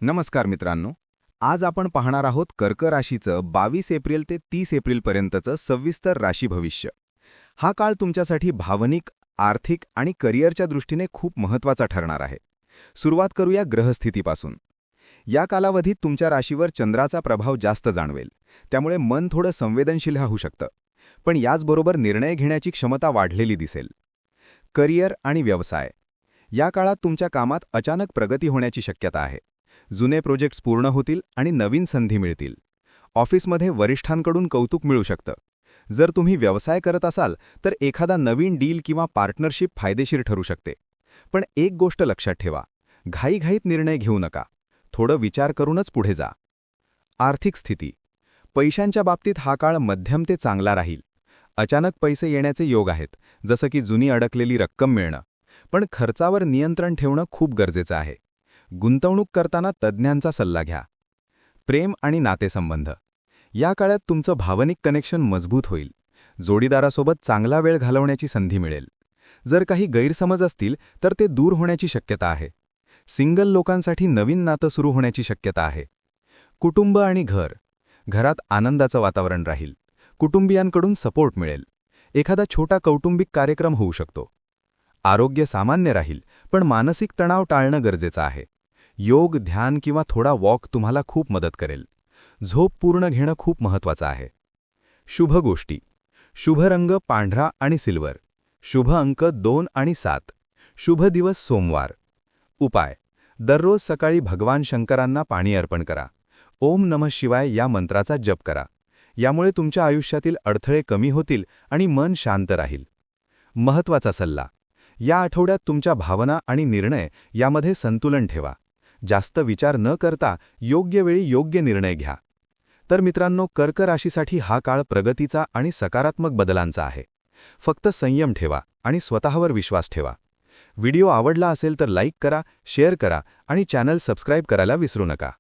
नमस्कार मित्रांनो. आज आपण पाहणार आहोत कर्क राशीचं 22 एप्रिल ते 30 एप्रिलपर्यंतचं सविस्तर राशी भविष्य. हा काळ तुमच्यासाठी भावनिक, आर्थिक आणि करिअरच्या दृष्टीने खूप महत्त्वाचा ठरणार आहे. सुरुवात करूया ग्रहस्थितीपासून. या कालावधीत तुमच्या राशीवर चंद्राचा प्रभाव जास्त जाणवेल, त्यामुळे मन थोडं संवेदनशील होऊ शकतं. पण याचबरोबर निर्णय घेण्याची क्षमता वाढलेली दिसेल. करिअर आणि व्यवसाय. या काळात तुमच्या कामात अचानक प्रगती होण्याची शक्यता आहे. जुने प्रोजेक्ट्स पूर्ण होतील आणि नवीन संधी मिळतील. ऑफिसमध्ये वरिष्ठांकडून कौतुक मिळू शकतं. जर तुम्ही व्यवसाय करत असाल तर एखादा नवीन डील किंवा पार्टनरशिप फायदेशीर ठरू शकते. पण एक गोष्ट लक्षात ठेवा, घाईघाईत निर्णय घेऊ नका. थोडं विचार करूनच पुढे जा. आर्थिक स्थिती. पैशांच्या बाबतीत हा काळ मध्यम ते चांगला राहील. अचानक पैसे येण्याचे योग आहेत, जसं की जुनी अडकलेली रक्कम मिळणं. पण खर्चावर नियंत्रण ठेवणं खूप गरजेचं आहे. गुंतवणूक करताना तज्ज्ञांचा सल्ला घ्या. प्रेम आणि नातेसंबंध. या काळात तुमचं भावनिक कनेक्शन मजबूत होईल. जोडीदारासोबत चांगला वेळ घालवण्याची संधी मिळेल. जर काही गैरसमज असतील तर ते दूर होण्याची शक्यता आहे. सिंगल लोकांसाठी नवीन नातं सुरू होण्याची शक्यता आहे. कुटुंब आणि घर. घरात आनंदाचं वातावरण राहील. कुटुंबियांकडून सपोर्ट मिळेल. एखादा छोटा कौटुंबिक कार्यक्रम होऊ शकतो. आरोग्य सामान्य राहील, पण मानसिक तणाव टाळणं गरजेचं आहे. योग, ध्यान किंवा थोडा वॉक तुम्हाला खूप मदत करेल. झोप पूर्ण घेणं खूप महत्त्वाचं आहे. शुभ गोष्टी. शुभ रंग पांढरा आणि सिल्वर. शुभ अंक 2 आणि 7. शुभ दिवस सोमवार. उपाय. दररोज सकाळी भगवान शंकरांना पाणी अर्पण करा. ओम नमः शिवाय या मंत्राचा जप करा. यामुळे तुमच्या आयुष्यातील अडथळे कमी होतील आणि मन शांत राहील. महत्त्वाचा सल्ला. या आठवड्यात तुमच्या भावना आणि निर्णय यामध्ये संतुलन ठेवा. जास्त विचार न करता योग्य वेळी योग्य निर्णय घ्या. तर मित्रांनो, कर्क राशीसाठी हा काळ प्रगतीचा आणि सकारात्मक बदलांचा आहे. फक्त संयम ठेवा आणि स्वतःवर विश्वास ठेवा. व्हिडिओ आवडला असेल तर लाईक करा, शेअर करा आणि चॅनल सबस्क्राईब करायला विसरू नका.